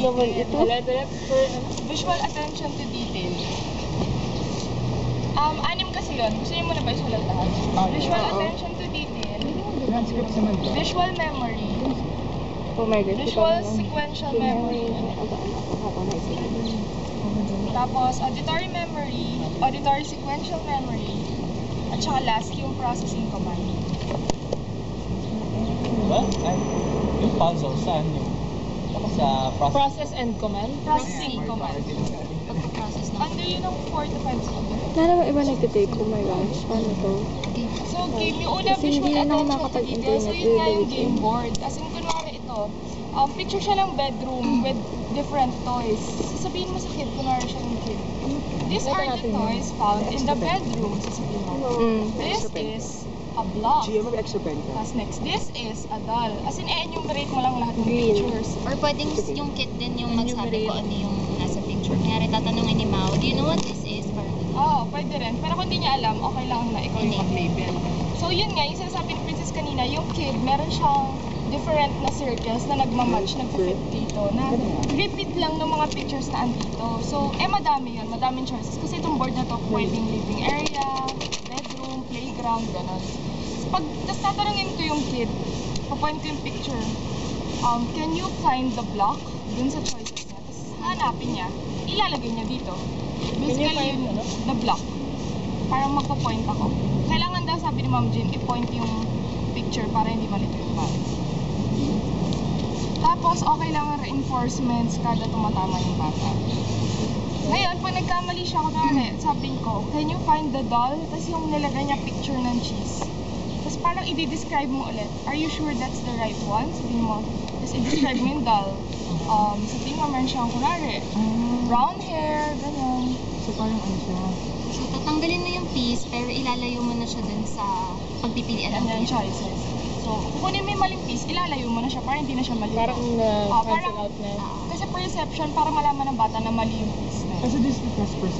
naman ito. Visual attention to detail. Anim kasi yun. Gusto niyo muna ba isulat lahat? Visual attention to detail. Visual memory. Oh my God. Visual sequential memory. Tapos auditory memory, auditory sequential memory, at saka last yung processing command. Yung puzzle, saan yung sa Process and command? Processing command. Pagka-process na. Under yun ng 4 to 5 seconds. Lalo ba iba nagtitake? Oh my gosh. Paano to? So game, yung una Kasi visual hindi na ako attention to makapag-internet detail. So yun nga yung every game weekend. board. As in, kunwari ito, picture siya ng bedroom with different toys. Sasabihin mo sa kid, kunwari siya yung kid. These are the toys found in the bedroom. Sasabihin mo. This is a block. Tapos next, this is a doll. As in, enumerate mo lang lahat ng pictures. Or pwedeng yung kid din yung magsabi ko ano yung nasa picture. Kaya tatanungin ni Mao, do you know what this is? Parang Oo, pwede rin. Pero kung di niya alam, okay lang na ikaw yung mag-label. So yun nga, yung sinasabi ni Princess kanina, yung kid, meron siyang different na circles na nagmamatch, nagpa-fit dito, na repeat lang ng mga pictures na andito. So, madami yun, madaming choices. Kasi itong board na to, pwedeng living area, bedroom, playground, gano'n. Tapos tatanungin ko yung kid, papoint ko yung picture, can you find the block dun sa choices niya? Tapos hanapin niya, ilalagay niya dito. Basically, the block. Parang magpo-point ako. Kailangan daw, sabi ni Ma'am Jean, i-point yung picture para hindi malito yung bata. Tapos, okay lang ang reinforcements kada tumatama yung bata. Ngayon, pag nagkamali siya, kunwari, sabihin ko, can you find the doll? Tapos yung nilagay niya picture ng cheese. Tapos parang i-describe mo ulit. Are you sure that's the right one? Sabihin mo. Tapos i-describe mo yung doll. Sabihin mo, meron siyang kunwari, brown hair, ganyan. So parang ano siya? so tatanggalin mo yung piece pero ilalayo mo na siya dun sa pagpipilian ng Ganyan kid. choices. So, kukunin mo yung maling piece, ilalayo mo na siya para hindi na siya mali. Parang cancel out na. Kasi perception, para malaman ng bata na mali yung piece na yun. Kasi this is the first person.